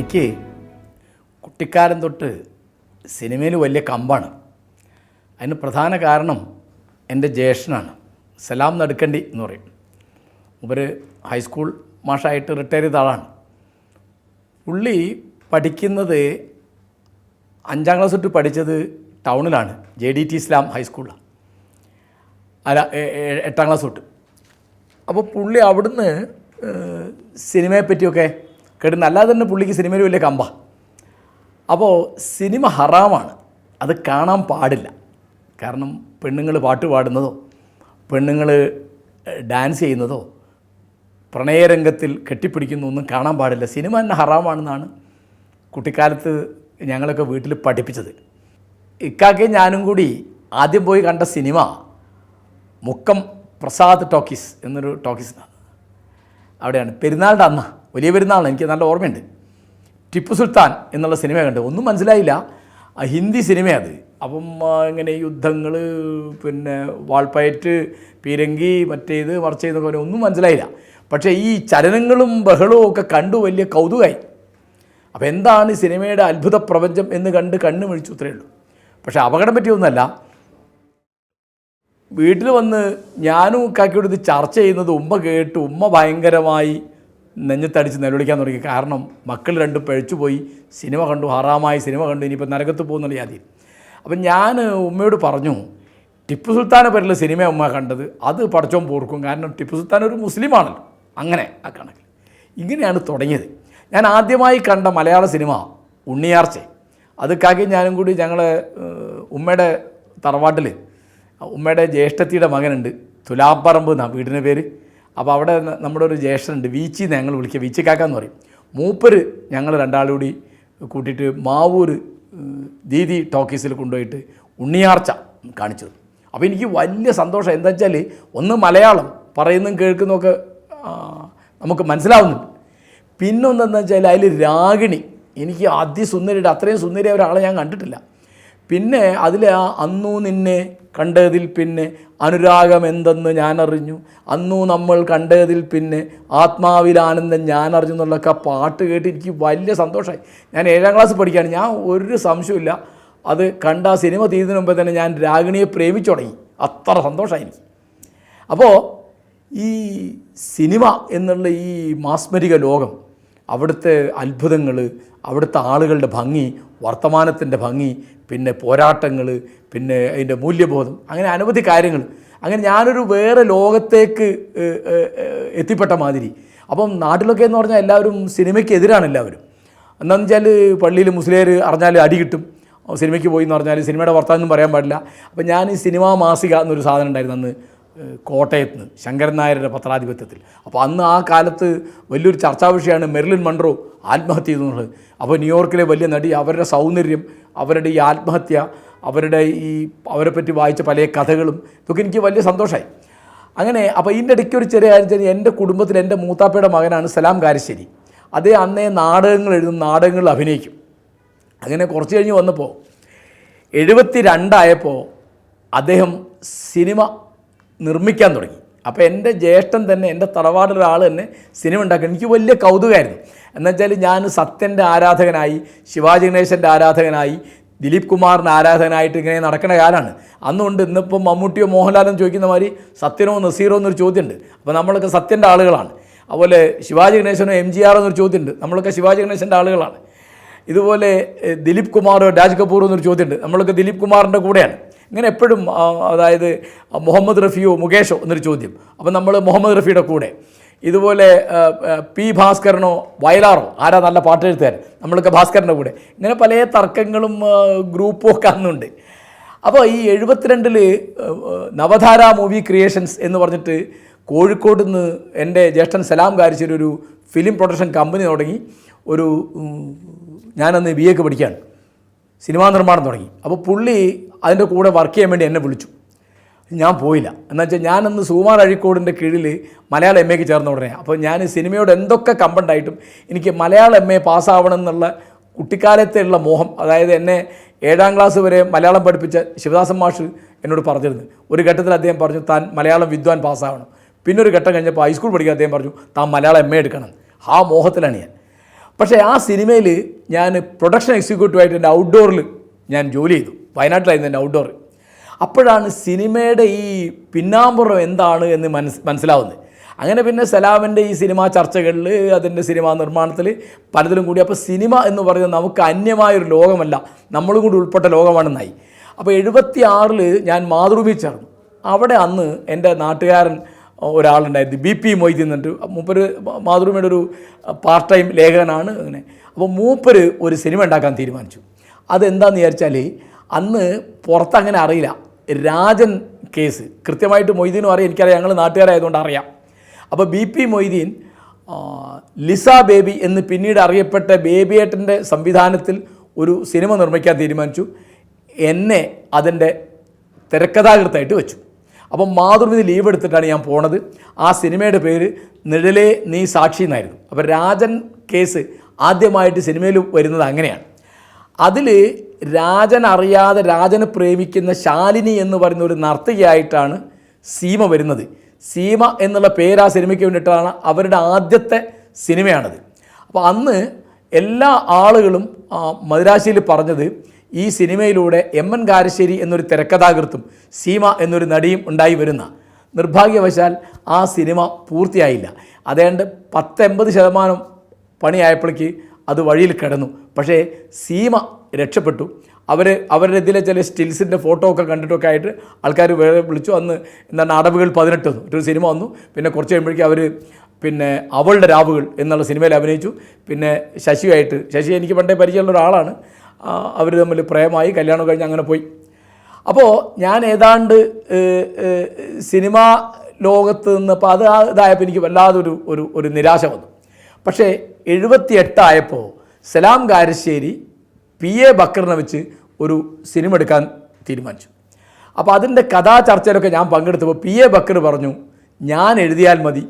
എനിക്ക് കുട്ടിക്കാലം തൊട്ട് സിനിമയിൽ വലിയ കമ്പാണ്. അതിന് പ്രധാന കാരണം എൻ്റെ ജ്യേഷ്ഠനാണ്. സലാം നടുക്കണ്ടി എന്ന് പറയും. ഇവർ ഹൈസ്കൂൾ മാഷായിട്ട് റിട്ടയർ ചെയ്ത ആളാണ്. പുള്ളി പഠിക്കുന്നത് 5ാം ക്ലാസ് തൊട്ട് പഠിച്ചത് ടൗണിലാണ്, JDT ഇസ്ലാം ഹൈസ്കൂളിലാണ്. അല്ല, 8ാം ക്ലാസ് തൊട്ട്. അപ്പോൾ പുള്ളി അവിടുന്ന് സിനിമയെ പറ്റിയൊക്കെ കേട്ടിട്ടുണ്ട്. അല്ലാതെ തന്നെ പുള്ളിക്ക് സിനിമയിൽ വലിയ കമ്പാ. അപ്പോൾ സിനിമ ഹറാമാണ്, അത് കാണാൻ പാടില്ല. കാരണം പെണ്ണുങ്ങൾ പാട്ട് പാടുന്നതോ പെണ്ണുങ്ങൾ ഡാൻസ് ചെയ്യുന്നതോ പ്രണയരംഗത്തിൽ കെട്ടിപ്പിടിക്കുന്നതൊന്നും കാണാൻ പാടില്ല. സിനിമ തന്നെ ഹറാമാണെന്നാണ് കുട്ടിക്കാലത്ത് ഞങ്ങളൊക്കെ വീട്ടിൽ പഠിപ്പിച്ചത്. ഇക്കാക്കയും ഞാനും കൂടി ആദ്യം പോയി കണ്ട സിനിമ മുക്കം പ്രസാദ് ടോക്കീസ് എന്നൊരു ടോക്കീസിനാണ്. അവിടെയാണ്. പെരുന്നാളിൻ്റെ അന്ന്, വലിയ പെരുന്നാളിന്, എനിക്ക് നല്ല ഓർമ്മയുണ്ട്. ടിപ്പു സുൽത്താൻ എന്നുള്ള സിനിമ കണ്ട്. ഒന്നും മനസ്സിലായില്ല, ഹിന്ദി സിനിമയത്. അപ്പം ഇങ്ങനെ യുദ്ധങ്ങൾ, പിന്നെ വാൾപ്പയറ്റ്, പീരങ്കി, മറ്റേത് മറിച്ചതെന്നൊക്കെ പറഞ്ഞാൽ ഒന്നും മനസ്സിലായില്ല. പക്ഷേ ഈ ചലനങ്ങളും ബഹളവും ഒക്കെ കണ്ടു വലിയ കൗതുകമായി. അപ്പോൾ എന്താണ് സിനിമയുടെ അത്ഭുത പ്രപഞ്ചം എന്ന് കണ്ട് കണ്ണ് മിഴിച്ചു, അത്രയേ ഉള്ളൂ. പക്ഷേ അപകടം പറ്റിയൊന്നുമല്ല. വീട്ടിൽ വന്ന് ഞാനും കാക്കയോട് ഇത് ചർച്ച ചെയ്യുന്നത് ഉമ്മ കേട്ടു. ഉമ്മ ഭയങ്കരമായി നെഞ്ഞത്തടിച്ച് നിലവിളിക്കാൻ തുടങ്ങി. കാരണം മക്കൾ രണ്ടും പഴിച്ചുപോയി, സിനിമ കണ്ടു, ഹറാമായി സിനിമ കണ്ടു, ഇനിയിപ്പോൾ നരകത്ത് പോകുന്നുള്ള യാതി. അപ്പം ഞാൻ ഉമ്മയോട് പറഞ്ഞു, ടിപ്പു സുൽത്താനെ പറ്റിയുള്ള സിനിമ ഉമ്മ കണ്ടത്, അത് പടച്ചോൻ പോർക്കും. കാരണം ടിപ്പു സുൽത്താൻ ഒരു മുസ്ലിമാണല്ലോ. അങ്ങനെ ആ കണക്കിൽ ഇങ്ങനെയാണ് തുടങ്ങിയത്. ഞാൻ ആദ്യമായി കണ്ട മലയാള സിനിമ ഉണ്ണിയാർച്ച. അത് കാക്കി ഞാനും കൂടി ഞങ്ങൾ ഉമ്മയുടെ തറവാട്ടിൽ ഉമ്മയുടെ ജ്യേഷ്ഠത്തിയുടെ മകനുണ്ട്, തുലാപ്പറമ്പ് എന്നാണ് വീടിൻ്റെ പേര്. അപ്പോൾ അവിടെ നമ്മുടെ ഒരു ജ്യേഷ്ഠനുണ്ട്, വീച്ചി എന്ന് ഞങ്ങൾ വിളിക്കുക, വീച്ചിക്കാക്കാന്ന് പറയും. മൂപ്പര് ഞങ്ങൾ രണ്ടാളും കൂടി കൂട്ടിയിട്ട് മാവൂർ ദീദി ടോക്കീസിൽ കൊണ്ടുപോയിട്ട് ഉണ്ണിയാർച്ച കാണിച്ചത്. അപ്പോൾ എനിക്ക് വലിയ സന്തോഷം. എന്താ വെച്ചാൽ ഒന്ന് മലയാളം പറയുന്നതും കേൾക്കുന്നതൊക്കെ നമുക്ക് മനസ്സിലാവുന്നുണ്ട്. പിന്നൊന്നെന്ന് വെച്ചാൽ അതിൽ രാഗിണി, എനിക്ക് അതിസുന്ദരിയുടെ അത്രയും സുന്ദരിയായ ഒരാളെ ഞാൻ കണ്ടിട്ടില്ല. പിന്നെ അതിൽ അന്നു നിന്നെ കണ്ടതിൽ പിന്നെ അനുരാഗം എന്തെന്ന് ഞാനറിഞ്ഞു, അന്നു നമ്മൾ കണ്ടതിൽ പിന്നെ ആത്മാവിലാനന്ദം ഞാനറിഞ്ഞു എന്നുള്ളൊക്കെ പാട്ട് കേട്ട് എനിക്ക് വലിയ സന്തോഷമായി. ഞാൻ 7ാം ക്ലാസ് പഠിക്കുകയാണ്. ഞാൻ ഒരു സംശയമില്ല, അത് കണ്ട സിനിമ തീരുന്നതിന് മുമ്പേ തന്നെ ഞാൻ രാഗിണിയെ പ്രേമിച്ചു തുടങ്ങി. അത്ര സന്തോഷമായി എനിക്ക്. അപ്പോൾ ഈ സിനിമ എന്നുള്ള ഈ മാസ്മരിക ലോകം, അവിടുത്തെ അത്ഭുതങ്ങൾ, അവിടുത്തെ ആളുകളുടെ ഭംഗി, വർത്തമാനത്തിൻ്റെ ഭംഗി, പിന്നെ പോരാട്ടങ്ങൾ, പിന്നെ അതിൻ്റെ മൂല്യബോധം, അങ്ങനെ അനവധി കാര്യങ്ങൾ. അങ്ങനെ ഞാനൊരു വേറെ ലോകത്തേക്ക് എത്തിപ്പെട്ട മാതിരി. അപ്പം നാട്ടിലൊക്കെ എന്ന് പറഞ്ഞാൽ എല്ലാവരും സിനിമയ്ക്ക് എതിരാണ്. എല്ലാവരും എന്താണെന്ന് വെച്ചാൽ പള്ളിയിൽ മുസ്ലിം അറിഞ്ഞാൽ അടി കിട്ടും, സിനിമയ്ക്ക് പോയി എന്ന് പറഞ്ഞാൽ സിനിമയുടെ വർത്തമാനം പറയാൻ പാടില്ല. അപ്പം ഞാൻ ഈ സിനിമാ മാസിക എന്നൊരു സാധനം ഉണ്ടായിരുന്നു അന്ന് കോട്ടയത്ത് നിന്ന്, ശങ്കരൻ നായരുടെ പത്രാധിപത്യത്തിൽ. അപ്പോൾ അന്ന് ആ കാലത്ത് വലിയൊരു ചർച്ചാ വിഷയമാണ് മെർലിൻ മൺറോ ആത്മഹത്യ ചെയ്തെന്നുള്ളത്. അപ്പോൾ ന്യൂയോർക്കിലെ വലിയ നടി, അവരുടെ സൗന്ദര്യം, അവരുടെ ഈ ആത്മഹത്യ, അവരെപ്പറ്റി വായിച്ച പല കഥകളും, ഇതൊക്കെ എനിക്ക് വലിയ സന്തോഷമായി. അങ്ങനെ അപ്പോൾ ഇതിൻ്റെ ഇടയ്ക്ക് ഒരു ചെറിയ കാര്യം വെച്ചാൽ, എൻ്റെ കുടുംബത്തിൽ എൻ്റെ മൂത്താപ്പയുടെ മകനാണ് സലാം കാരശ്ശേരി. അതേ അന്നേ നാടകങ്ങൾ എഴുതും, നാടകങ്ങളിൽ അഭിനയിക്കും. അങ്ങനെ കുറച്ച് കഴിഞ്ഞ് വന്നപ്പോൾ 72 അദ്ദേഹം സിനിമ നിർമ്മിക്കാൻ തുടങ്ങി. അപ്പോൾ എൻ്റെ ജ്യേഷ്ഠൻ തന്നെ, എൻ്റെ തറവാടിലൊരാൾ തന്നെ സിനിമ ഉണ്ടാക്കി. എനിക്ക് വലിയ കൗതുകമായിരുന്നു. എന്നുവെച്ചാൽ ഞാൻ സത്യൻ്റെ ആരാധകനായി, ശിവാജി ഗണേശൻ്റെ ആരാധകനായി, ദിലീപ് കുമാറിൻ്റെ ആരാധകനായിട്ട് ഇങ്ങനെ നടക്കുന്ന കാലമാണ്. അന്നുകൊണ്ട് ഇന്നിപ്പം മമ്മൂട്ടിയോ മോഹൻലാലും ചോദിക്കുന്ന മാതിരി സത്യനോ നസീറോ എന്നൊരു ചോദ്യമുണ്ട്. അപ്പോൾ നമ്മളൊക്കെ സത്യൻ്റെ ആളുകളാണ്. അതുപോലെ ശിവാജി ഗണേശനോ MGR എന്നൊരു ചോദ്യമുണ്ട്, നമ്മളൊക്കെ ശിവാജി ഗണേശൻ്റെ ആളുകളാണ്. ഇതുപോലെ ദിലീപ് കുമാറോ രാജ് കപൂറോ എന്നൊരു ചോദ്യമുണ്ട്, നമ്മളൊക്കെ ദിലീപ് കുമാറിൻ്റെ കൂടെയാണ്. ഇങ്ങനെ എപ്പോഴും, അതായത് മുഹമ്മദ് റഫിയോ മുകേഷോ എന്നൊരു ചോദ്യം, അപ്പോൾ നമ്മൾ മുഹമ്മദ് റഫിയുടെ കൂടെ. ഇതുപോലെ P ഭാസ്കരനോ വയലാറോ, ആരാ നല്ല പാട്ടെഴുത്തുകാരൻ, നമ്മളൊക്കെ ഭാസ്കരൻ്റെ കൂടെ. ഇങ്ങനെ പല തർക്കങ്ങളും ഗ്രൂപ്പും ഒക്കെ അന്നുണ്ട്. അപ്പോൾ ഈ 72 നവധാര മൂവി ക്രിയേഷൻസ് എന്ന് പറഞ്ഞിട്ട് കോഴിക്കോട് നിന്ന് എൻ്റെ ജ്യേഷ്ഠൻ സലാം കാരിശ്ശേരി ഒരു ഫിലിം പ്രൊഡക്ഷൻ കമ്പനി തുടങ്ങി. ഞാനന്ന് BA പഠിക്കുകയാണ്, സിനിമാ നിർമ്മാണം തുടങ്ങി. അപ്പോൾ പുള്ളി അതിൻ്റെ കൂടെ വർക്ക് ചെയ്യാൻ വേണ്ടി എന്നെ വിളിച്ചു. ഞാൻ പോയില്ല. എന്നുവെച്ചാൽ ഞാനന്ന് സുകുമാർ അഴീക്കോടിൻ്റെ കീഴിൽ മലയാളം MA ചേർന്ന ഉടനെ. അപ്പോൾ ഞാൻ സിനിമയോട് എന്തൊക്കെ കമ്പണ്ടായിട്ടും എനിക്ക് മലയാളം MA പാസ്സാവണം എന്നുള്ള കുട്ടിക്കാലത്തുള്ള മോഹം, അതായത് എന്നെ 7ാം ക്ലാസ് വരെ മലയാളം പഠിപ്പിച്ച ശിവദാസൻ മാഷ് എന്നോട് പറഞ്ഞിരുന്നു. ഒരു ഘട്ടത്തിൽ അദ്ദേഹം പറഞ്ഞു, താൻ മലയാളം വിദ്വാൻ പാസ്സാവണം. പിന്നെ ഒരു ഘട്ടം കഴിഞ്ഞപ്പോൾ ഹൈസ്കൂൾ പഠിക്കാൻ അദ്ദേഹം പറഞ്ഞു, താൻ മലയാളം MA എടുക്കണം. ആ മോഹത്തിലാണ് ഞാൻ. പക്ഷേ ആ സിനിമയിൽ ഞാൻ പ്രൊഡക്ഷൻ എക്സിക്യൂട്ടീവായിട്ട് എൻ്റെ ഔട്ട്ഡോറിൽ ഞാൻ ജോലി ചെയ്തു. വയനാട്ടിലായിരുന്നു എൻ്റെ ഔട്ട്ഡോർ. അപ്പോഴാണ് സിനിമയുടെ ഈ പിന്നാമ്പുറം എന്താണ് എന്ന് മനസ്സിലാവുന്നത്. അങ്ങനെ പിന്നെ സലാമിൻ്റെ ഈ സിനിമാ ചർച്ചകളിൽ, അതിൻ്റെ സിനിമാ നിർമ്മാണത്തിൽ പലതിലും കൂടി അപ്പോൾ സിനിമ എന്ന് പറയുന്നത് നമുക്ക് അന്യമായൊരു ലോകമല്ല, നമ്മളും കൂടി ഉൾപ്പെട്ട ലോകമാണെന്നായി. അപ്പോൾ 76 ഞാൻ മാതൃഭൂമിയിൽ ചേർന്നു. അവിടെ അന്ന് എൻ്റെ നാട്ടുകാരൻ ഒരാളുണ്ടായിരുന്നു, BP മൊയ്തീൻ എന്നിട്ട്. മൂപ്പര് മാതൃഭൂമിയുടെ ഒരു പാർട്ട് ടൈം ലേഖകനാണ്. അങ്ങനെ അപ്പോൾ മൂപ്പര് ഒരു സിനിമ ഉണ്ടാക്കാൻ തീരുമാനിച്ചു. അതെന്താണെന്ന് വിചാരിച്ചാൽ അന്ന് പുറത്തങ്ങനെ അറിയില്ല. രാജൻ കേസ് കൃത്യമായിട്ട് മൊയ്തീനും അറിയാം, എനിക്കറിയാം, ഞങ്ങൾ നാട്ടുകാരായതുകൊണ്ട് അറിയാം. അപ്പോൾ BP മൊയ്തീൻ ലിസ ബേബി എന്ന് പിന്നീട് അറിയപ്പെട്ട ബേബിയേട്ടൻ്റെ സംവിധാനത്തിൽ ഒരു സിനിമ നിർമ്മിക്കാൻ തീരുമാനിച്ചു. എന്നെ അതിൻ്റെ തിരക്കഥാകൃത്തായിട്ട് വെച്ചു. അപ്പം മാതൃഭൂമി ലീവ് എടുത്തിട്ടാണ് ഞാൻ പോണത്. ആ സിനിമയുടെ പേര് നിഴലേ നീ സാക്ഷി എന്നായിരുന്നു. അപ്പോൾ രാജൻ കേസ് ആദ്യമായിട്ട് സിനിമയിൽ വരുന്നത് അങ്ങനെയാണ്. അതിൽ രാജൻ അറിയാതെ രാജനെ പ്രേമിക്കുന്ന ശാലിനി എന്ന് പറയുന്ന ഒരു നർത്തകിയായിട്ടാണ് സീമ വരുന്നത്. സീമ എന്നുള്ള പേര് ആ സിനിമയ്ക്ക് വേണ്ടിയിട്ടാണ് അവരുടെ ആദ്യത്തെ സിനിമയാണത്. അപ്പോൾ അന്ന് എല്ലാ ആളുകളും മദിരാശിയിൽ പറഞ്ഞത് ഈ സിനിമയിലൂടെ MN കാരശ്ശേരി എന്നൊരു തിരക്കഥാകൃത്തും സീമ എന്നൊരു നടിയും ഉണ്ടായി വരുന്ന. നിർഭാഗ്യവശാൽ ആ സിനിമ പൂർത്തിയായില്ല. അതേണ്ട് 10-80% പണിയായപ്പോഴേക്ക് അത് വഴിയിൽ കിടന്നു. പക്ഷേ സീമ രക്ഷപ്പെട്ടു. അവരുടെ ഇതിലെ ചില സ്റ്റിൽസിൻ്റെ ഫോട്ടോ ഒക്കെ കണ്ടിട്ടൊക്കെ ആയിട്ട് ആൾക്കാർ വേറെ വിളിച്ചു. അന്ന് എന്താണ് അടവുകൾ 18 ഒരു സിനിമ വന്നു. പിന്നെ കുറച്ച് കഴിയുമ്പോഴേക്കും അവർ പിന്നെ അവളുടെ രാവുകൾ എന്നുള്ള സിനിമയിൽ അഭിനയിച്ചു. പിന്നെ ശശി എനിക്ക് പണ്ടേ പരിചയമുള്ള ഒരാളാണ്. അവർ തമ്മിൽ പ്രേമമായി, കല്യാണം കഴിഞ്ഞ് അങ്ങനെ പോയി. അപ്പോൾ ഞാൻ ഏതാണ്ട് സിനിമാ ലോകത്ത് നിന്നപ്പോൾ ഇതായപ്പോൾ എനിക്ക് വല്ലാതൊരു ഒരു നിരാശ വന്നു. പക്ഷേ 78 ആയപ്പോൾ സലാം കാരശ്ശേരി PA ബക്കറിനെ വെച്ച് ഒരു സിനിമ എടുക്കാൻ തീരുമാനിച്ചു. അപ്പോൾ അതിൻ്റെ കഥാചർച്ചയിലൊക്കെ ഞാൻ പങ്കെടുത്തപ്പോൾ PA ബക്കർ പറഞ്ഞു, ഞാൻ എഴുതിയാൽ മതി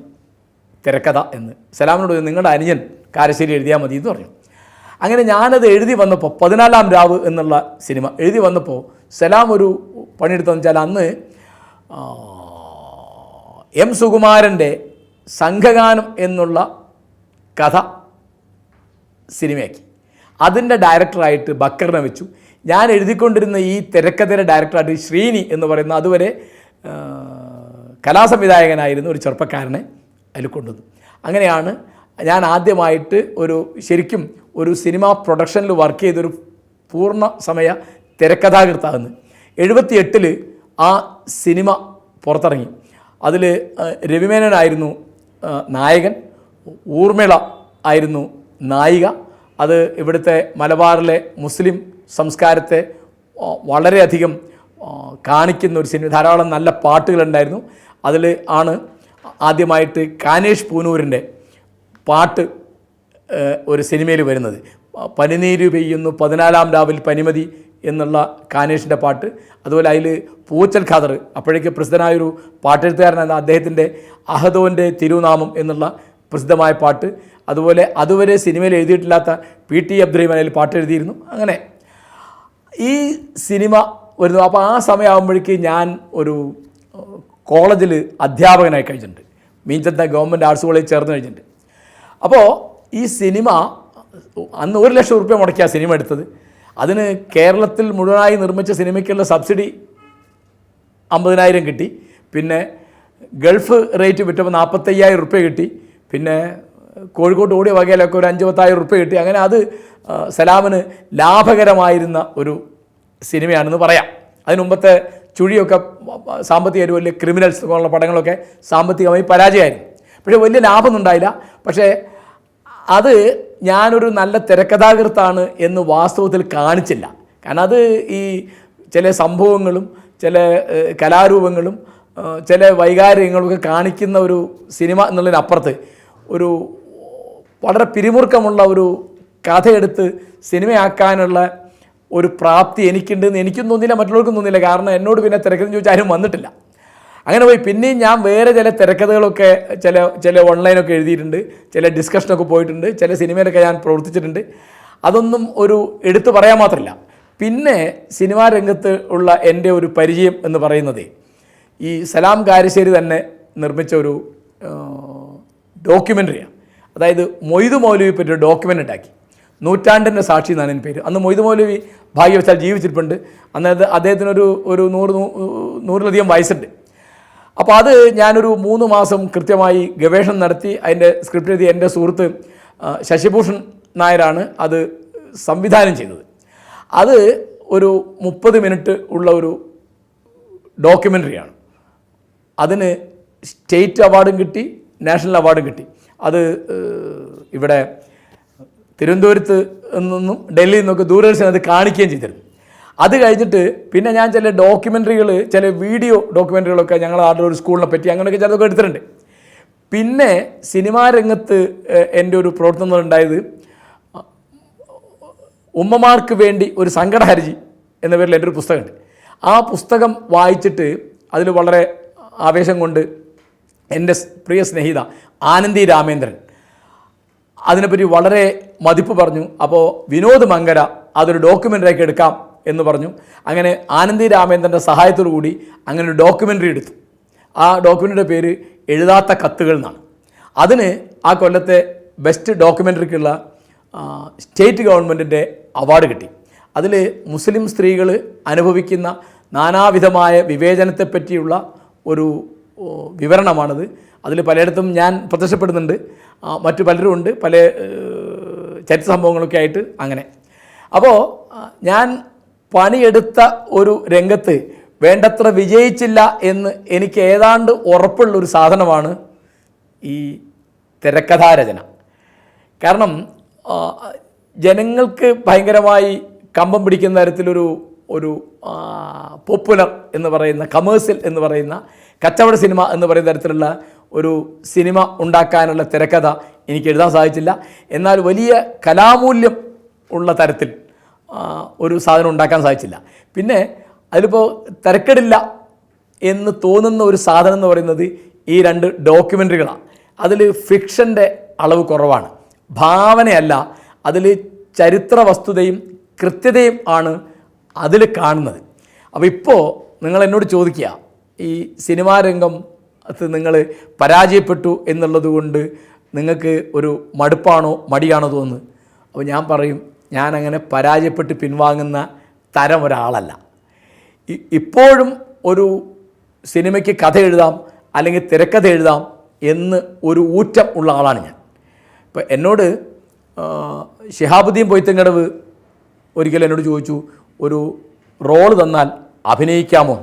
തിരക്കഥ എന്ന്. സലാമിനോട് നിങ്ങളുടെ അനിയൻ കാരശ്ശേരി എഴുതിയാൽ മതി എന്ന് പറഞ്ഞു. അങ്ങനെ ഞാനത് എഴുതി വന്നപ്പോൾ 14-ാം രാവ് എന്നുള്ള സിനിമ എഴുതി വന്നപ്പോൾ സലാം ഒരു പണിയെടുത്തതെന്ന് വെച്ചാൽ അന്ന് M സുകുമാരൻ്റെ സംഘഗാനം എന്നുള്ള കഥ സിനിമയാക്കി. അതിൻ്റെ ഡയറക്ടറായിട്ട് ബക്കറിനെ വെച്ചു. ഞാൻ എഴുതിക്കൊണ്ടിരുന്ന ഈ തിരക്കഥയുടെ ഡയറക്ടറായിട്ട് ശ്രീനി എന്ന് പറയുന്ന അതുവരെ കലാസംവിധായകനായിരുന്ന ഒരു ചെറുപ്പക്കാരനെ അതിൽ കൊണ്ടുവന്നു. അങ്ങനെയാണ് ഞാൻ ആദ്യമായിട്ട് ശരിക്കും ഒരു സിനിമ പ്രൊഡക്ഷനിൽ വർക്ക് ചെയ്തൊരു പൂർണ്ണ സമയ തിരക്കഥാകൃത്താകുന്നത്. 78 ആ സിനിമ പുറത്തിറങ്ങി. അതിൽ രവിമേനോനായിരുന്നു നായകൻ, ഊർമിള ആയിരുന്നു നായിക. അത് ഇവിടുത്തെ മലബാറിലെ മുസ്ലിം സംസ്കാരത്തെ വളരെയധികം കാണിക്കുന്ന ഒരു സിനിമ. ധാരാളം നല്ല പാട്ടുകളുണ്ടായിരുന്നു. അതിൽ ആണ് ആദ്യമായിട്ട് കാനേഷ് പൂനൂരിൻ്റെ പാട്ട് ഒരു സിനിമയിൽ വരുന്നത്. പനിനീര് പെയ്യുന്നു 14-ാം രാവിൽ പനിമതി എന്നുള്ള കാനേഷിൻ്റെ പാട്ട്. അതുപോലെ അതിൽ പൂച്ചൽ ഖാദർ, അപ്പോഴേക്ക് പ്രസിദ്ധനായൊരു പാട്ടെഴുത്തുകാരനാണ്, അദ്ദേഹത്തിൻ്റെ അഹദോൻ്റെ തിരുനാമം എന്നുള്ള പ്രസിദ്ധമായ പാട്ട്. അതുപോലെ അതുവരെ സിനിമയിൽ എഴുതിയിട്ടില്ലാത്ത PT അബ്ദുറഹിമാൻ അതിൽ പാട്ട് എഴുതിയിരുന്നു. അങ്ങനെ ഈ സിനിമ വരുന്നു. അപ്പോൾ ആ സമയമാകുമ്പോഴേക്ക് ഞാൻ ഒരു കോളേജിൽ അധ്യാപകനായി കഴിഞ്ഞിട്ടുണ്ട്. മീഞ്ചന്ത ഗവൺമെൻറ് ആർട്സ് കോളേജിൽ ചേർന്ന് കഴിഞ്ഞിട്ടുണ്ട്. അപ്പോൾ ഈ സിനിമ അന്ന് 1 ലക്ഷം രൂപ മുടക്കിയ സിനിമ എടുത്തത്. അതിന് കേരളത്തിൽ മുഴുവനായി നിർമ്മിച്ച സിനിമയ്ക്കുള്ള സബ്സിഡി 50,000 കിട്ടി. പിന്നെ ഗൾഫ് റേറ്റ് വിറ്റപ്പോൾ 45,000 രൂപ കിട്ടി. പിന്നെ കോഴിക്കോട്ട് ഓടിയ വകയിലൊക്കെ ഒരു 5-10,000 രൂപ കിട്ടി. അങ്ങനെ അത് സലാമിന് ലാഭകരമായിരുന്ന ഒരു സിനിമയാണെന്ന് പറയാം. അതിന് മുമ്പത്തെ ചുഴിയൊക്കെ സാമ്പത്തിക വലിയ ക്രിമിനൽസ് പോലുള്ള പടങ്ങളൊക്കെ സാമ്പത്തികമായി പരാജയമായിരുന്നു. പക്ഷേ വലിയ ലാഭമൊന്നും ഉണ്ടായില്ല. പക്ഷേ അത് ഞാനൊരു നല്ല തിരക്കഥാകൃത്താണ് എന്ന് വാസ്തവത്തിൽ കാണിച്ചില്ല. കാരണം അത് ഈ ചില സംഭവങ്ങളും ചില കലാരൂപങ്ങളും ചില വൈകാരികങ്ങളൊക്കെ കാണിക്കുന്ന ഒരു സിനിമ എന്നുള്ളതിനപ്പുറത്ത് ഒരു വളരെ പിരിമുറുക്കമുള്ള ഒരു കഥയെടുത്ത് സിനിമയാക്കാനുള്ള ഒരു പ്രാപ്തി എനിക്കുണ്ടെന്ന് എനിക്കും തോന്നിയില്ല, മറ്റുള്ളവർക്കും തോന്നിയില്ല. കാരണം എന്നോട് പിന്നെ തിരക്കഥ ചോദിച്ചാൽ ആരും വന്നിട്ടില്ല. അങ്ങനെ പോയി. പിന്നെയും ഞാൻ വേറെ ചില തിരക്കഥകളൊക്കെ ചില ഓൺലൈനൊക്കെ എഴുതിയിട്ടുണ്ട്, ചില ഡിസ്കഷനൊക്കെ പോയിട്ടുണ്ട്, ചില സിനിമയിലൊക്കെ ഞാൻ പ്രവർത്തിച്ചിട്ടുണ്ട്. അതൊന്നും ഒരു എടുത്തു പറയാൻ മാത്രമല്ല. പിന്നെ സിനിമാ രംഗത്ത് ഉള്ള എൻ്റെ ഒരു പരിചയം എന്ന് പറയുന്നത് ഈ സലാം കാരശ്ശേരി തന്നെ നിർമ്മിച്ച ഒരു ഡോക്യുമെൻ്ററിയാണ്. അതായത് മൊയ്തു മൗലവിയെ പറ്റി ഒരു ഡോക്യുമെൻ്റ് ഉണ്ടാക്കി. നൂറ്റാണ്ടിൻ്റെ സാക്ഷി എന്നാണ് എൻ്റെ പേര്. അന്ന് മൊയ്തു മൗലവി ഭാഗ്യവശാൽ ജീവിച്ചിരിപ്പുണ്ട്. അന്നേരത്ത് അദ്ദേഹത്തിനൊരു 100-100-100-ലധികം വയസ്സുണ്ട്. അപ്പോൾ അത് ഞാനൊരു 3 മാസം കൃത്യമായി ഗവേഷണം നടത്തി അതിൻ്റെ സ്ക്രിപ്റ്റ് എഴുതി. എൻ്റെ സുഹൃത്ത് ശശിഭൂഷൺ നായരാണ് അത് സംവിധാനം ചെയ്തത്. അത് ഒരു 30 മിനിറ്റ് ഉള്ള ഒരു ഡോക്യുമെൻ്ററിയാണ്. അതിന് സ്റ്റേറ്റ് അവാർഡും കിട്ടി, നാഷണൽ അവാർഡും കിട്ടി. അത് ഇവിടെ തിരുവനന്തപുരത്ത് നിന്നും ഡൽഹിയിൽ നിന്നൊക്കെ ദൂരദർശൻ അത് കാണിക്കുകയും ചെയ്തിരുന്നു. അത് കഴിഞ്ഞിട്ട് പിന്നെ ഞാൻ ചില ഡോക്യുമെൻ്ററികൾ, ചില വീഡിയോ ഡോക്യുമെൻ്ററികളൊക്കെ ഞങ്ങൾ ആരുടെ ഒരു സ്കൂളിനെ പറ്റി അങ്ങനെയൊക്കെ ചിലതൊക്കെ എടുത്തിട്ടുണ്ട്. പിന്നെ സിനിമാ രംഗത്ത് എൻ്റെ ഒരു പ്രവർത്തനം ഉണ്ടായത് ഉമ്മമാർക്ക് വേണ്ടി ഒരു സങ്കടഹർജി എന്ന പേരിൽ എൻ്റെ ഒരു പുസ്തകമുണ്ട്. ആ പുസ്തകം വായിച്ചിട്ട് അതിൽ വളരെ ആവേശം കൊണ്ട് എൻ്റെ പ്രിയ സ്നേഹിത ആനന്ദി രാമേന്ദ്രൻ അതിനെപ്പറ്റി വളരെ മതിപ്പ് പറഞ്ഞു. അപ്പോൾ വിനോദ് മങ്കര അതൊരു ഡോക്യുമെൻ്ററിയാക്കി എടുക്കാം എന്ന് പറഞ്ഞു. അങ്ങനെ ആനന്ദി രാമേന്ദ്രൻ്റെ സഹായത്തോടു കൂടി അങ്ങനെ ഒരു ഡോക്യുമെൻ്ററി എടുത്തു. ആ ഡോക്യുമെൻ്ററിയുടെ പേര് എഴുതാത്ത കത്തുകൾ എന്നാണ്. അതിന് ആ കൊല്ലത്തെ ബെസ്റ്റ് ഡോക്യുമെൻ്ററിക്കുള്ള സ്റ്റേറ്റ് ഗവൺമെൻറ്റിൻ്റെ അവാർഡ് കിട്ടി. അതിൽ മുസ്ലിം സ്ത്രീകൾ അനുഭവിക്കുന്ന നാനാവിധമായ വിവേചനത്തെപ്പറ്റിയുള്ള ഒരു വിവരണമാണത്. അതിൽ പലയിടത്തും ഞാൻ പ്രത്യക്ഷപ്പെടുന്നുണ്ട്, മറ്റു പലരും ഉണ്ട്, പല ചരിത്ര സംഭവങ്ങളൊക്കെ ആയിട്ട്. അങ്ങനെ അപ്പോൾ ഞാൻ പണിയെടുത്ത ഒരു രംഗത്ത് വേണ്ടത്ര വിജയിച്ചില്ല എന്ന് എനിക്ക് ഏതാണ്ട് ഉറപ്പുള്ളൊരു സാധനമാണ് ഈ തിരക്കഥാരചന. കാരണം ജനങ്ങൾക്ക് ഭയങ്കരമായി കമ്പം പിടിക്കുന്ന തരത്തിലൊരു പോപ്പുലർ എന്ന് പറയുന്ന, കമേഴ്സ്യൽ എന്ന് പറയുന്ന, കച്ചവട സിനിമ എന്ന് പറയുന്ന തരത്തിലുള്ള ഒരു സിനിമ ഉണ്ടാക്കാനുള്ള തിരക്കഥ എനിക്ക് എഴുതാൻ സാധിച്ചില്ല. എന്നാൽ വലിയ കലാമൂല്യം ഉള്ള തരത്തിൽ ഒരു സാധനം ഉണ്ടാക്കാൻ സാധിച്ചില്ല. പിന്നെ അതിലിപ്പോൾ തിരക്കടില്ല എന്ന് തോന്നുന്ന ഒരു സാധനം എന്ന് പറയുന്നത് ഈ 2 ഡോക്യുമെൻ്ററികളാണ്. അതിൽ ഫിക്ഷൻ്റെ അളവ് കുറവാണ്, ഭാവനയല്ല, അതിൽ ചരിത്ര വസ്തുതയും കൃത്യതയും ആണ് അതിൽ കാണുന്നത്. അപ്പോൾ ഇപ്പോൾ നിങ്ങൾ എന്നോട് ചോദിക്കുക, ഈ സിനിമാ രംഗത്ത് നിങ്ങൾ പരാജയപ്പെട്ടു എന്നുള്ളത് കൊണ്ട് നിങ്ങൾക്ക് ഒരു മടുപ്പാണോ മടിയാണോ തോന്നുന്നത്? അപ്പോൾ ഞാൻ പറയും, ഞാനങ്ങനെ പരാജയപ്പെട്ട് പിൻവാങ്ങുന്ന തരം ഒരാളല്ല. ഇപ്പോഴും ഒരു സിനിമയ്ക്ക് കഥ എഴുതാം അല്ലെങ്കിൽ തിരക്കഥ എഴുതാം എന്ന് ഒരു ഊറ്റം ഉള്ള ആളാണ് ഞാൻ. ഇപ്പോൾ എന്നോട് ശിഹാബുദ്ദീൻ പൊയ്ത്തങ്കടവ് ഒരിക്കലും എന്നോട് ചോദിച്ചു, ഒരു റോള് തന്നാൽ അഭിനയിക്കാമോ?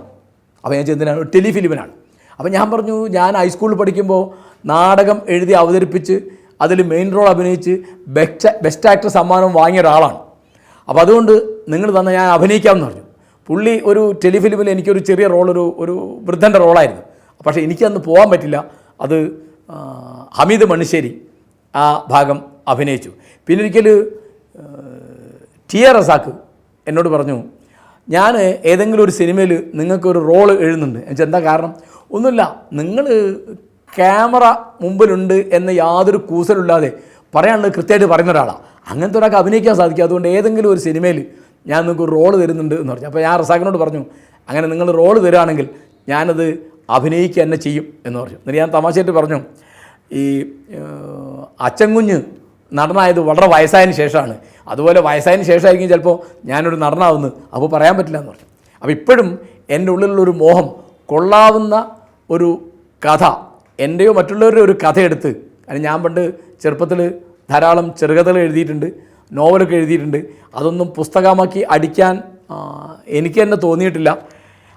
അപ്പോൾ ഞാൻ ചെന്തിനാണ്, ടെലിഫിലിമിനാണ്. അപ്പോൾ ഞാൻ പറഞ്ഞു, ഞാൻ ഹൈസ്കൂളിൽ പഠിക്കുമ്പോൾ നാടകം എഴുതി അവതരിപ്പിച്ച് അതിൽ മെയിൻ റോൾ അഭിനയിച്ച് ബെസ്റ്റ് ആക്ടർ സമ്മാനം വാങ്ങിയ ഒരാളാണ്. അപ്പോൾ അതുകൊണ്ട് നിങ്ങൾ തന്നെ ഞാൻ അഭിനയിക്കാമെന്ന് പറഞ്ഞു. പുള്ളി ഒരു ടെലിഫിലിമിൽ എനിക്കൊരു ചെറിയ റോൾ, ഒരു വൃദ്ധൻ്റെ റോളായിരുന്നു. പക്ഷേ എനിക്കന്ന് പോകാൻ പറ്റില്ല. അത് ഹമീദ് മണിശ്ശേരി ആ ഭാഗം അഭിനയിച്ചു. പിന്നെ ഒരിക്കൽ ടി ആർ റസാക്ക് എന്നോട് പറഞ്ഞു, ഞാൻ ഏതെങ്കിലും ഒരു സിനിമയിൽ നിങ്ങൾക്കൊരു റോള് എഴുതുന്നുണ്ട്. എന്നുവെച്ചാൽ എന്താ കാരണം? ഒന്നുമില്ല, നിങ്ങൾ ക്യാമറ മുമ്പിലുണ്ട് എന്ന് യാതൊരു കൂസലില്ലാതെ പറയാനുള്ളത് കൃത്യമായിട്ട് പറയുന്ന ഒരാളാണ്. അങ്ങനത്തെ ഒരാൾക്ക് അഭിനയിക്കാൻ സാധിക്കും. അതുകൊണ്ട് ഏതെങ്കിലും ഒരു സിനിമയിൽ ഞാൻ നിങ്ങൾക്ക് ഒരു റോള് തരുന്നുണ്ട് എന്ന് പറഞ്ഞു. അപ്പോൾ ഞാൻ റസാക്കിനോട് പറഞ്ഞു, അങ്ങനെ നിങ്ങൾ റോള് തരികയാണെങ്കിൽ ഞാനത് അഭിനയിക്കുക തന്നെ ചെയ്യും എന്ന് പറഞ്ഞു. എന്നിട്ട് ഞാൻ തമാശയായിട്ട് പറഞ്ഞു, ഈ അച്ചൻകുഞ്ഞ് നടനായത് വളരെ വയസ്സായതിന് ശേഷമാണ്, അതുപോലെ വയസ്സായതിന് ശേഷമായിരിക്കും ചിലപ്പോൾ ഞാനൊരു നടനാവുന്നത്, അപ്പോൾ പറയാൻ പറ്റില്ല എന്ന് പറഞ്ഞു. അപ്പോൾ ഇപ്പോഴും എൻ്റെ ഉള്ളിലുള്ളൊരു മോഹം, കൊള്ളാവുന്ന ഒരു കഥ, എൻ്റെയോ മറ്റുള്ളവരുടെ ഒരു കഥയെടുത്ത്, കാരണം ഞാൻ പണ്ട് ചെറുപ്പത്തിൽ ധാരാളം ചെറുകഥകൾ എഴുതിയിട്ടുണ്ട്, നോവലൊക്കെ എഴുതിയിട്ടുണ്ട്. അതൊന്നും പുസ്തകമാക്കി അടിക്കാൻ എനിക്ക് തന്നെ തോന്നിയിട്ടില്ല.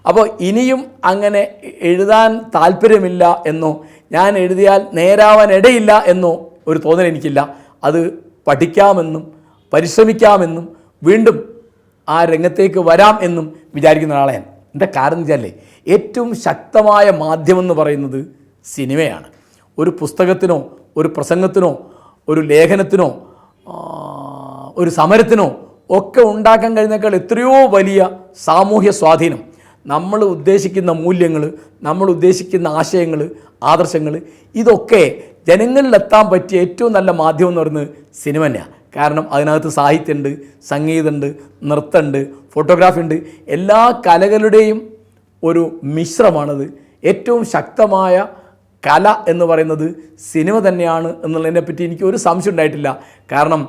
അപ്പോൾ ഇനിയും അങ്ങനെ എഴുതാൻ താല്പര്യമില്ല എന്നോ ഞാൻ എഴുതിയാൽ നേരാവാൻ ഇടയില്ല എന്നോ ഒരു തോന്നൽ എനിക്കില്ല. അത് പഠിക്കാമെന്നും പരിശ്രമിക്കാമെന്നും വീണ്ടും ആ രംഗത്തേക്ക് വരാം എന്നും വിചാരിക്കുന്ന ഒരാളെ ഞാൻ. എൻ്റെ കാരണം എന്ന് വെച്ചാലേ, ഏറ്റവും ശക്തമായ മാധ്യമം എന്ന് പറയുന്നത് സിനിമയാണ്. ഒരു പുസ്തകത്തിനോ ഒരു പ്രസംഗത്തിനോ ഒരു ലേഖനത്തിനോ ഒരു സമരത്തിനോ ഒക്കെ ഉണ്ടാക്കാൻ കഴിഞ്ഞേക്കാൾ എത്രയോ വലിയ സാമൂഹ്യ സ്വാധീനം, നമ്മൾ ഉദ്ദേശിക്കുന്ന മൂല്യങ്ങൾ, നമ്മൾ ഉദ്ദേശിക്കുന്ന ആശയങ്ങൾ, ആദർശങ്ങൾ, ഇതൊക്കെ ജനങ്ങളിലെത്താൻ പറ്റിയ ഏറ്റവും നല്ല മാധ്യമം എന്ന് പറയുന്നത് സിനിമ തന്നെയാണ്. കാരണം അതിനകത്ത് സാഹിത്യമുണ്ട്, സംഗീതമുണ്ട്, നൃത്തമുണ്ട്, ഫോട്ടോഗ്രാഫി ഉണ്ട്, എല്ലാ കലകളുടെയും ഒരു മിശ്രമാണത്. ഏറ്റവും ശക്തമായ കല എന്ന് പറയുന്നത് സിനിമ തന്നെയാണ് എന്നുള്ളതിനെപ്പറ്റി എനിക്ക് ഒരു സംശയം ഉണ്ടായിട്ടില്ല. കാരണം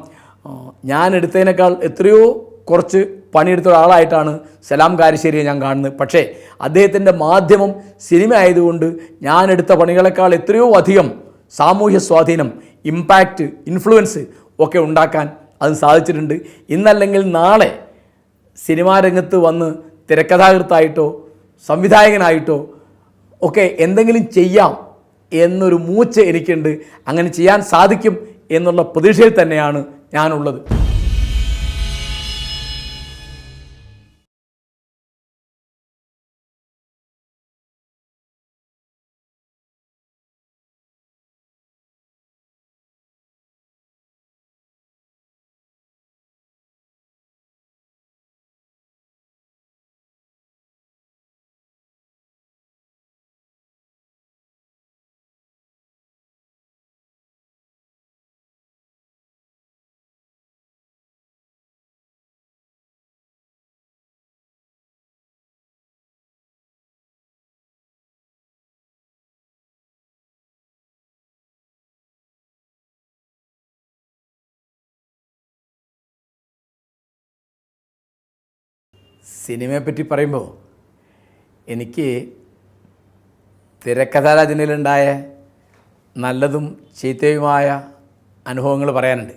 ഞാൻ എടുത്തതിനേക്കാൾ എത്രയോ കുറച്ച് പണിയെടുത്ത ഒരാളായിട്ടാണ് സലാം കാരശ്ശേരിയെ ഞാൻ കാണുന്നത്. പക്ഷേ അദ്ദേഹത്തിൻ്റെ മാധ്യമം സിനിമ ആയതുകൊണ്ട് ഞാൻ എടുത്ത പണികളെക്കാൾ എത്രയോ അധികം സാമൂഹ്യ സ്വാധീനം, ഇമ്പാക്റ്റ്, ഇൻഫ്ലുവൻസ് ഒക്കെ ഉണ്ടാക്കാൻ അത് സാധിച്ചിട്ടുണ്ട്. ഇന്നല്ലെങ്കിൽ നാളെ സിനിമാ രംഗത്ത് വന്ന് തിരക്കഥാകൃത്തായിട്ടോ സംവിധായകനായിട്ടോ ഒക്കെ എന്തെങ്കിലും ചെയ്യാം എന്നൊരു മൂച്ച എനിക്കുണ്ട്. അങ്ങനെ ചെയ്യാൻ സാധിക്കും എന്നുള്ള പ്രതീക്ഷയിൽ തന്നെയാണ് ഞാനുള്ളത്. സിനിമയെപ്പറ്റി പറയുമ്പോൾ എനിക്ക് തിരക്കഥാരചനയിലുണ്ടായ നല്ലതും ചീത്തയുമായ അനുഭവങ്ങൾ പറയാനുണ്ട്.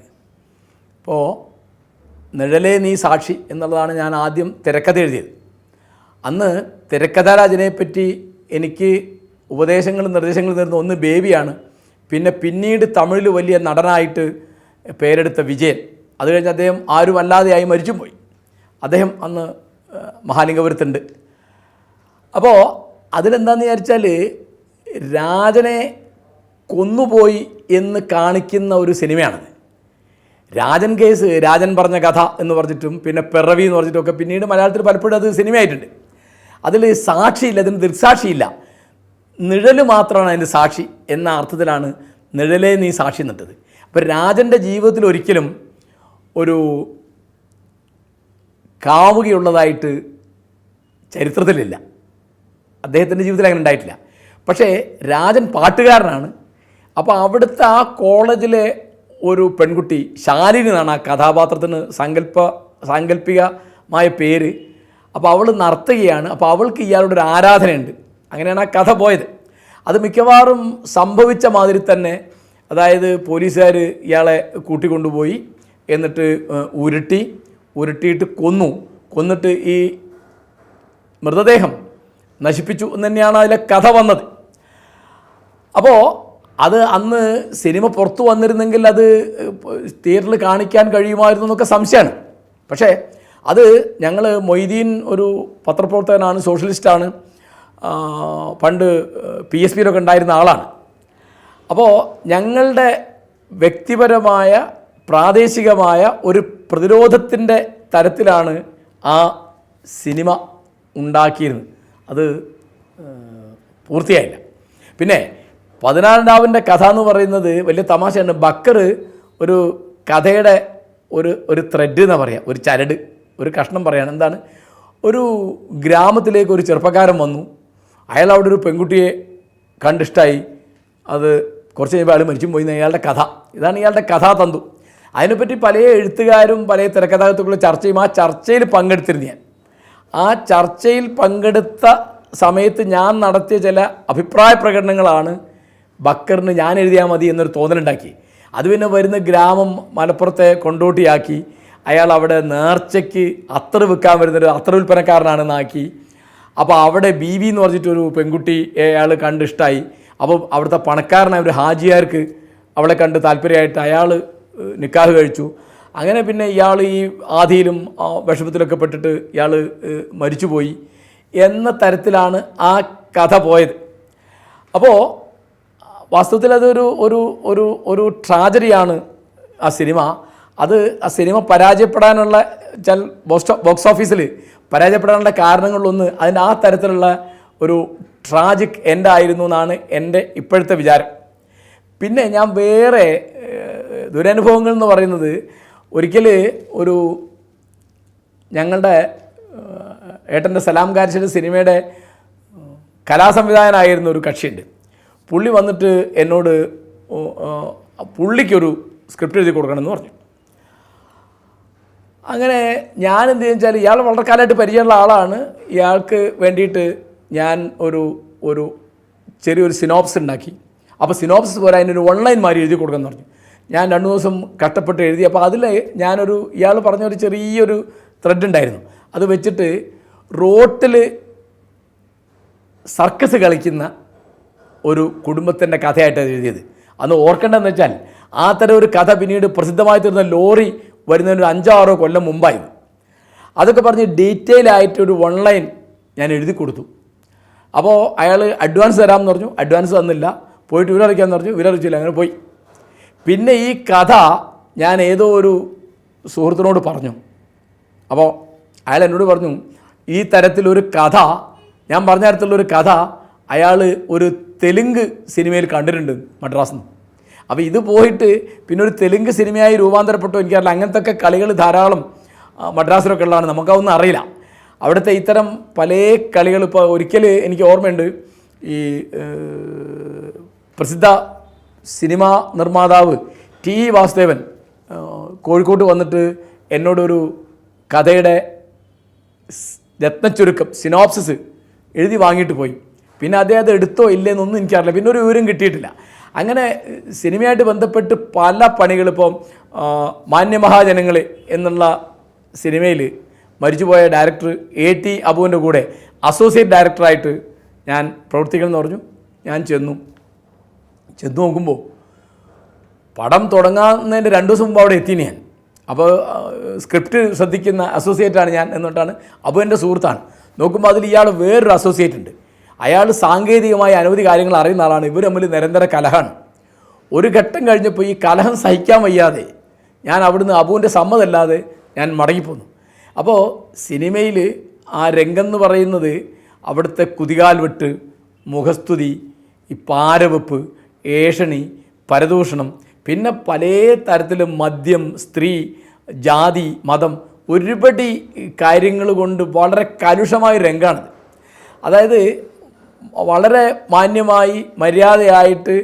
ഇപ്പോൾ നിഴലേ നീ സാക്ഷി എന്നുള്ളതാണ് ഞാൻ ആദ്യം തിരക്കഥ എഴുതിയത്. അന്ന് തിരക്കഥാരചനയെപ്പറ്റി എനിക്ക് ഉപദേശങ്ങളും നിർദ്ദേശങ്ങളും തരുന്ന ഒന്ന് ബേബിയാണ്. പിന്നീട് തമിഴിൽ വലിയ നടനായിട്ട് പേരെടുത്ത വിജയൻ. അത് കഴിഞ്ഞ് അദ്ദേഹം ആരുമല്ലാതെയായി മരിച്ചും പോയി. അദ്ദേഹം അന്ന് മഹാലിംഗപുരത്തുണ്ട്. അപ്പോൾ അതിലെന്താണെന്ന് വിചാരിച്ചാൽ രാജനെ കൊന്നുപോയി എന്ന് കാണിക്കുന്ന ഒരു സിനിമയാണത്. രാജൻ കേസ്, രാജൻ പറഞ്ഞ കഥ എന്ന് പറഞ്ഞിട്ടും പിന്നെ പിറവി എന്ന് പറഞ്ഞിട്ടൊക്കെ പിന്നീട് മലയാളത്തിൽ പലപ്പോഴും അത് സിനിമയായിട്ടുണ്ട്. അതിൽ സാക്ഷിയില്ല, അതിന് ദൃക്സാക്ഷിയില്ല, നിഴൽ മാത്രമാണ് അതിൻ്റെ സാക്ഷി എന്ന അർത്ഥത്തിലാണ് നിഴലേ നീ സാക്ഷി എന്നിട്ടത്. അപ്പോൾ രാജൻ്റെ ജീവിതത്തിൽ ഒരിക്കലും ഒരു കാമുകിയുള്ളതായിട്ട് ചരിത്രത്തിലില്ല. അദ്ദേഹത്തിൻ്റെ ജീവിതത്തിൽ അങ്ങനെ ഉണ്ടായിട്ടില്ല. പക്ഷേ രാജൻ പാട്ടുകാരനാണ്. അപ്പോൾ അവിടുത്തെ ആ കോളേജിലെ ഒരു പെൺകുട്ടി ശാലിനി എന്നാണ് ആ കഥാപാത്രത്തിന് സാങ്കല്പികമായ പേര്. അപ്പോൾ അവൾ നർത്തകിയാണ്. അപ്പോൾ അവൾക്ക് ഇയാളുടെ ഒരു ആരാധനയുണ്ട്. അങ്ങനെയാണ് ആ കഥ പോയത്. അത് മിക്കവാറും സംഭവിച്ച മാതിരി തന്നെ, അതായത് പോലീസുകാർ ഇയാളെ കൂട്ടിക്കൊണ്ടുപോയി, എന്നിട്ട് ഉരുട്ടിയിട്ട് കൊന്നിട്ട് ഈ മൃതദേഹം നശിപ്പിച്ചു എന്ന് തന്നെയാണ് അതിലെ കഥ വന്നത്. അപ്പോൾ അത് അന്ന് സിനിമ പുറത്തു വന്നിരുന്നെങ്കിൽ അത് തിയേറ്ററിൽ കാണിക്കാൻ കഴിയുമായിരുന്നു എന്നൊക്കെ സംശയമാണ്. പക്ഷേ അത് ഞങ്ങൾ മൊയ്തീൻ ഒരു പത്രപ്രവർത്തകനാണ്, സോഷ്യലിസ്റ്റാണ്, പണ്ട് PSPയിലൊക്കെ ഉണ്ടായിരുന്ന ആളാണ്. അപ്പോൾ ഞങ്ങളുടെ വ്യക്തിപരമായ പ്രാദേശികമായ ഒരു പ്രതിരോധത്തിൻ്റെ തരത്തിലാണ് ആ സിനിമ ഉണ്ടാക്കിയിരുന്നത്. അത് പൂർത്തിയായില്ല. പിന്നെ 16 രാവിൻ്റെ കഥ എന്ന് പറയുന്നത് വലിയ തമാശയാണ്. ബക്കർ ഒരു കഥയുടെ ഒരു ത്രെഡ് എന്നാണ് പറയുക, ഒരു ചരട്, ഒരു കഷ്ണം പറയാണ്. എന്താണ്, ഒരു ഗ്രാമത്തിലേക്ക് ഒരു ചെറുപ്പക്കാരൻ വന്നു. അയാൾ അവിടെ ഒരു പെൺകുട്ടിയെ കണ്ടിഷ്ടമായി. അത് കുറച്ച് കഴിയുമ്പോൾ അയാൾ മരിച്ചും പോയി ഇയാളുടെ കഥ. ഇതാണ് ഇയാളുടെ കഥാതന്തു. അതിനെപ്പറ്റി പല എഴുത്തുകാരും പല തിരക്കഥാകൃത്തുക്കളും ചർച്ച ചെയ്യും. ആ ചർച്ചയിൽ പങ്കെടുത്തിരുന്നു ഞാൻ. ആ ചർച്ചയിൽ പങ്കെടുത്ത സമയത്ത് ഞാൻ നടത്തിയ ചില അഭിപ്രായ പ്രകടനങ്ങളാണ് ബക്കറിന് ഞാൻ എഴുതിയാൽ മതി എന്നൊരു തോന്നലുണ്ടാക്കി. അത് പിന്നെ വരുന്ന ഗ്രാമം മലപ്പുറത്തെ കൊണ്ടോട്ടിയാക്കി. അയാൾ അവിടെ നേർച്ചയ്ക്ക് അത്തർ വിൽക്കാൻ വരുന്നൊരു അത്തർ വിൽപ്പനക്കാരനാണെന്നാക്കി. അപ്പോൾ അവിടെ BB എന്ന് പറഞ്ഞിട്ടൊരു പെൺകുട്ടി അയാൾ കണ്ടിഷ്ടമായി. അപ്പോൾ അവിടുത്തെ പണക്കാരനായ ഒരു ഹാജിയാർക്ക് അവളെ കണ്ട് താല്പര്യമായിട്ട് അയാൾ നിക്കാഹ് കഴിച്ചു. അങ്ങനെ പിന്നെ ഇയാൾ ഈ ആധിയിലും വിഷമത്തിലൊക്കെ പെട്ടിട്ട് ഇയാൾ മരിച്ചുപോയി എന്ന തരത്തിലാണ് ആ കഥ പോയത്. അപ്പോൾ വാസ്തവത്തിൽ അതൊരു ഒരു ഒരു ഒരു ട്രാജഡിയാണ് ആ സിനിമ. ആ സിനിമ പരാജയപ്പെടാനുള്ള ബോക്സ് ഓഫീസിൽ പരാജയപ്പെടാനുള്ള കാരണങ്ങളിലൊന്ന് അതിൻ്റെ ആ തരത്തിലുള്ള ഒരു ട്രാജിക് എൻഡായിരുന്നു എന്നാണ് എൻ്റെ ഇപ്പോഴത്തെ വിചാരം. പിന്നെ ഞാൻ വേറെ ദുരനുഭവങ്ങൾ എന്ന് പറയുന്നത്, ഒരിക്കൽ ഞങ്ങളുടെ ഏട്ടൻ്റെ സലാം കാരശ്ശേരി സിനിമയുടെ കലാസംവിധായകനായിരുന്ന ഒരു കക്ഷിയുണ്ട്. പുള്ളി വന്നിട്ട് എന്നോട് പുള്ളിക്കൊരു സ്ക്രിപ്റ്റ് എഴുതി കൊടുക്കണമെന്ന് പറഞ്ഞു. അങ്ങനെ ഞാൻ എന്ത് വെച്ചാൽ ഇയാൾ വളരെ കാലമായിട്ട് പരിചയമുള്ള ആളാണ്. ഇയാൾക്ക് വേണ്ടിയിട്ട് ഞാൻ ഒരു ചെറിയൊരു സിനോപ്സ് ഉണ്ടാക്കി. അപ്പോൾ സിനോപ്സിസ് പോലെ അതിനൊരു ഓൺലൈൻ മാതിരി എഴുതി കൊടുക്കാമെന്ന് പറഞ്ഞു. ഞാൻ 2 ദിവസം കഷ്ടപ്പെട്ട് എഴുതി. അപ്പോൾ അതിൽ ഇയാൾ പറഞ്ഞൊരു ചെറിയൊരു ത്രെഡ് ഉണ്ടായിരുന്നു. അത് വെച്ചിട്ട് റോട്ടിൽ സർക്കസ് കളിക്കുന്ന ഒരു കുടുംബത്തിൻ്റെ കഥയായിട്ടാണ് എഴുതിയത്. അന്ന് ഓർക്കേണ്ടതെന്ന് വെച്ചാൽ ആ തരം ഒരു കഥ പിന്നീട് പ്രസിദ്ധമായി തീർന്ന ലോറി വരുന്നതിന് 5-6 കൊല്ലം മുമ്പായിരുന്നു. അതൊക്കെ പറഞ്ഞ് ഡീറ്റെയിൽ ആയിട്ടൊരു ഓൺലൈൻ ഞാൻ എഴുതി കൊടുത്തു. അപ്പോൾ അയാൾ അഡ്വാൻസ് തരാമെന്ന് പറഞ്ഞു. അഡ്വാൻസ് തന്നില്ല. പോയിട്ട് വിവരറിയിക്കാമെന്ന് പറഞ്ഞു. വിവരറിയിച്ചില്ല. അങ്ങനെ പോയി. പിന്നെ ഈ കഥ ഞാൻ ഏതോ ഒരു സുഹൃത്തിനോട് പറഞ്ഞു. അപ്പോൾ അയാൾ എന്നോട് പറഞ്ഞു, ഈ തരത്തിലൊരു കഥ, ഞാൻ പറഞ്ഞ തരത്തിലുള്ളൊരു കഥ അയാൾ ഒരു തെലുങ്ക് സിനിമയിൽ കണ്ടിട്ടുണ്ട് മദ്രാസിൽ നിന്ന്. അപ്പോൾ ഇത് പോയിട്ട് പിന്നെ ഒരു തെലുങ്ക് സിനിമയായി രൂപാന്തരപ്പെട്ടു എനിക്കറിയില്ല. അങ്ങനത്തെ ഒക്കെ കളികൾ ധാരാളം മദ്രാസിലൊക്കെ ഉള്ളതാണ്. നമുക്കതൊന്നും അറിയില്ല. അവിടുത്തെ ഇത്തരം പല കളികൾ. ഇപ്പോൾ ഒരിക്കൽ എനിക്ക് ഓർമ്മയുണ്ട്, ഈ പ്രസിദ്ധ സിനിമാ നിർമ്മാതാവ് ടി വാസുദേവൻ കോഴിക്കോട്ട് വന്നിട്ട് എന്നോടൊരു കഥയുടെ രത്നച്ചുരുക്കം സിനോപ്സിസ് എഴുതി വാങ്ങിയിട്ട് പോയി. പിന്നെ അദ്ദേഹം അത് എടുത്തോ ഇല്ലേന്നൊന്നും എനിക്കറിയില്ല. പിന്നെ ഒരു വിവരം കിട്ടിയിട്ടില്ല. അങ്ങനെ സിനിമയായിട്ട് ബന്ധപ്പെട്ട് പല പണികൾ. ഇപ്പം മാന്യമഹാജനങ്ങൾ എന്നുള്ള സിനിമയിൽ മരിച്ചുപോയ ഡയറക്ടർ AT അബുവിൻ്റെ കൂടെ അസോസിയേറ്റ് ഡയറക്ടറായിട്ട് ഞാൻ പ്രവർത്തിക്കണമെന്ന് പറഞ്ഞു. ഞാൻ ചെന്നു നോക്കുമ്പോൾ പടം തുടങ്ങുന്നതിൻ്റെ 2 ദിവസം മുമ്പ് അവിടെ എത്തി ഞാൻ. അപ്പോൾ സ്ക്രിപ്റ്റ് ശ്രദ്ധിക്കുന്ന അസോസിയേറ്റാണ് ഞാൻ എന്നിട്ടാണ്. അബുവിൻ്റെ സുഹൃത്താണ്. നോക്കുമ്പോൾ അതിൽ ഇയാൾ വേറൊരു അസോസിയേറ്റ് ഉണ്ട്. അയാൾ സാങ്കേതികമായി അനവധി കാര്യങ്ങൾ അറിയുന്ന ആളാണ്. ഇവർ തമ്മിൽ നിരന്തര കലഹമാണ്. ഒരു ഘട്ടം കഴിഞ്ഞപ്പോൾ ഈ കലഹം സഹിക്കാൻ വയ്യാതെ ഞാൻ അവിടുന്ന് അബുവിൻ്റെ സമ്മതമല്ലാതെ ഞാൻ മടങ്ങിപ്പോന്നു. അപ്പോൾ സിനിമയിൽ ആ രംഗം എന്ന് പറയുന്നത് അവിടുത്തെ കുതികാൽ വെട്ട്, മുഖസ്തുതി, ഈ പാരവെപ്പ്, ഏഷണി, പരദൂഷണം, പിന്നെ പല തരത്തിലും മദ്യം, സ്ത്രീ, ജാതി, മതം, ഒരുപടി കാര്യങ്ങൾ കൊണ്ട് വളരെ കലുഷമായ രംഗമാണിത്. അതായത് വളരെ മാന്യമായി മര്യാദയായിട്ട്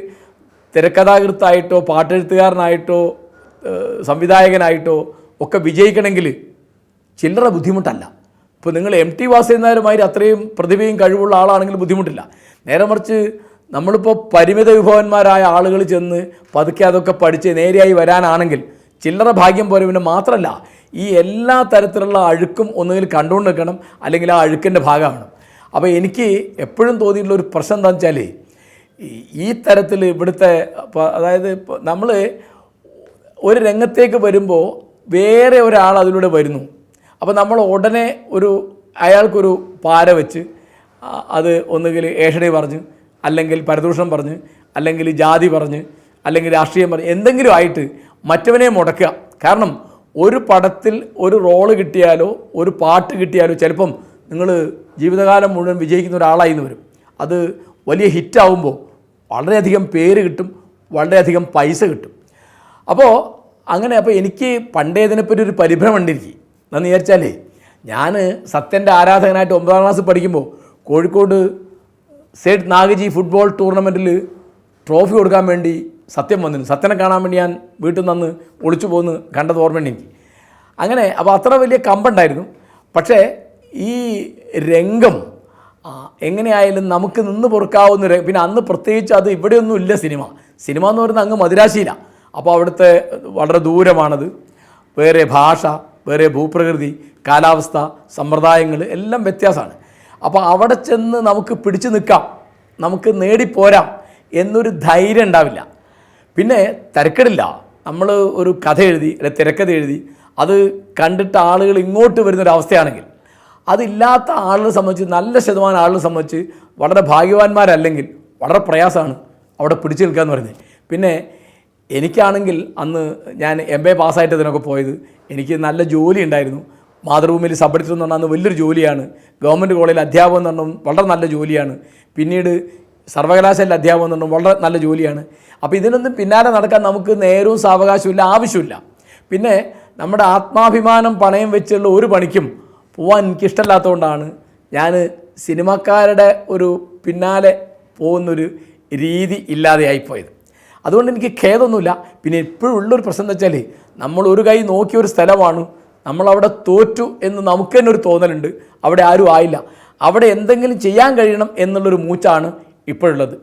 തിരക്കഥാകൃത്തായിട്ടോ പാട്ടെഴുത്തുകാരനായിട്ടോ സംവിധായകനായിട്ടോ ഒക്കെ വിജയിക്കണമെങ്കിൽ ചില്ലറ ബുദ്ധിമുട്ടല്ല. ഇപ്പോൾ നിങ്ങൾ MT വാസുദേവൻ അത്രയും പ്രതിഭയും കഴിവുള്ള ആളാണെങ്കിൽ ബുദ്ധിമുട്ടില്ല. നേരെ മറിച്ച് നമ്മളിപ്പോൾ പരിമിത വിഭവന്മാരായ ആളുകൾ ചെന്ന് പതുക്കെ അതൊക്കെ പഠിച്ച് നേരെയായി വരാനാണെങ്കിൽ ചില്ലറ ഭാഗ്യം പോലെ. പിന്നെ മാത്രമല്ല, ഈ എല്ലാ തരത്തിലുള്ള അഴുക്കും ഒന്നുകിൽ കണ്ടുകൊണ്ട് നിൽക്കണം, അല്ലെങ്കിൽ ആ അഴുക്കിൻ്റെ ഭാഗമാണ്. അപ്പോൾ എനിക്ക് എപ്പോഴും തോന്നിയിട്ടുള്ള ഒരു പ്രശ്നം എന്താണെന്ന് വെച്ചാൽ, ഈ തരത്തിൽ ഇവിടുത്തെ അതായത് നമ്മൾ ഒരു രംഗത്തേക്ക് വരുമ്പോൾ വേറെ ഒരാൾ അതിലൂടെ വരുന്നു. അപ്പോൾ നമ്മൾ ഉടനെ അയാൾക്കൊരു പാര വെച്ച് അത് ഒന്നുകിൽ ഏഷണി പറഞ്ഞ്, അല്ലെങ്കിൽ പരദൂഷണം പറഞ്ഞ്, അല്ലെങ്കിൽ ജാതി പറഞ്ഞ്, അല്ലെങ്കിൽ രാഷ്ട്രീയം പറഞ്ഞ്, എന്തെങ്കിലും ആയിട്ട് മറ്റവനെ മുടക്കുക. കാരണം ഒരു പടത്തിൽ ഒരു റോള് കിട്ടിയാലോ ഒരു പാട്ട് കിട്ടിയാലോ ചിലപ്പം നിങ്ങൾ ജീവിതകാലം മുഴുവൻ വിജയിക്കുന്ന ഒരാളായി എന്ന് വരും. അത് വലിയ ഹിറ്റാവുമ്പോൾ വളരെയധികം പേര് കിട്ടും, വളരെയധികം പൈസ കിട്ടും. അപ്പോൾ എനിക്ക് പണ്ടേ ഇതിനെപ്പറ്റി ഒരു പരിഭ്രമം ഉണ്ടിരിക്കും. എന്ന് വിചാരിച്ചാൽ ഞാൻ സത്യൻ്റെ ആരാധകനായിട്ട് 9ാം ക്ലാസ് പഠിക്കുമ്പോൾ കോഴിക്കോട് സേഠ് നാഗജി ഫുട്ബോൾ ടൂർണമെൻറ്റിൽ ട്രോഫി കൊടുക്കാൻ വേണ്ടി സത്യം വന്നിരുന്നു. സത്യനെ കാണാൻ വേണ്ടി ഞാൻ വീട്ടിൽ നിന്ന് ഒളിച്ചു പോകുന്നു കണ്ടത് ഓർമ്മയുണ്ട് എനിക്ക്. അപ്പോൾ അത്ര വലിയ കമ്പുണ്ടായിരുന്നു. പക്ഷേ ഈ രംഗം എങ്ങനെയായാലും നമുക്ക് നിന്ന് പൊറുക്കാവുന്ന പിന്നെ അന്ന് പ്രത്യേകിച്ച് അത് ഇവിടെയൊന്നും ഇല്ല. സിനിമ എന്ന് പറയുന്നത് അങ്ങ് മദിരാശിയിലാണ്. അപ്പോൾ അവിടുത്തെ വളരെ ദൂരമാണത്. വേറെ ഭാഷ, വേറെ ഭൂപ്രകൃതി, കാലാവസ്ഥ, സമ്പ്രദായങ്ങൾ എല്ലാം വ്യത്യാസമാണ്. അപ്പോൾ അവിടെ ചെന്ന് നമുക്ക് പിടിച്ചു നിൽക്കാം, നമുക്ക് നേടിപ്പോരാം എന്നൊരു ധൈര്യം ഉണ്ടാവില്ല. പിന്നെ തിരക്കടില്ല. നമ്മൾ ഒരു കഥ എഴുതി അല്ലെങ്കിൽ തിരക്കഥ എഴുതി അത് കണ്ടിട്ട് ആളുകൾ ഇങ്ങോട്ട് വരുന്നൊരവസ്ഥയാണെങ്കിൽ, അതില്ലാത്ത ആളുകളെ സംബന്ധിച്ച്, നല്ല ശതമാനം ആളുകളെ സംബന്ധിച്ച് വളരെ ഭാഗ്യവാന്മാരല്ലെങ്കിൽ വളരെ പ്രയാസമാണ് അവിടെ പിടിച്ചു നിൽക്കുക എന്ന് പറയുന്നത്. പിന്നെ എനിക്കാണെങ്കിൽ അന്ന് ഞാൻ MA പാസ്സായിട്ട് ഇതിനൊക്കെ പോയത്. എനിക്ക് നല്ല ജോലി ഉണ്ടായിരുന്നു. മാതൃഭൂമിയിൽ സബ് എഡിറ്റർ എന്ന് പറഞ്ഞാൽ അന്ന് വലിയൊരു ജോലിയാണ്. ഗവൺമെൻറ് കോളേജിൽ അധ്യാപകം എന്ന് പറഞ്ഞാൽ വളരെ നല്ല ജോലിയാണ്. പിന്നീട് സർവകലാശാലയിൽ അധ്യാപകം എന്ന് പറഞ്ഞാൽ വളരെ നല്ല ജോലിയാണ്. അപ്പോൾ ഇതിനൊന്നും പിന്നാലെ നടക്കാൻ നമുക്ക് നേരവും സാവകാശമില്ല, ആവശ്യമില്ല. പിന്നെ നമ്മുടെ ആത്മാഭിമാനം പണയം വെച്ചുള്ള ഒരു പണിക്കും പോകാൻ എനിക്കിഷ്ടമില്ലാത്തതുകൊണ്ടാണ് ഞാൻ സിനിമക്കാരുടെ ഒരു പിന്നാലെ പോകുന്നൊരു രീതി ഇല്ലാതെയായിപ്പോയത്. അതുകൊണ്ട് എനിക്ക് ഖേദമൊന്നുമില്ല. പിന്നെ എപ്പോഴും ഉള്ളൊരു പ്രശ്നം എന്ന് വെച്ചാൽ നമ്മൾ ഒരു കൈ നോക്കിയൊരു സ്ഥലമാണ്, നമ്മളവിടെ തോറ്റു എന്ന് നമുക്ക് തന്നെ ഒരു തോന്നലുണ്ട്. അവിടെ ആരും ആയില്ല, അവിടെ എന്തെങ്കിലും ചെയ്യാൻ കഴിയണം എന്നുള്ളൊരു മൂച്ചാണ് ഇപ്പോഴുള്ളത്.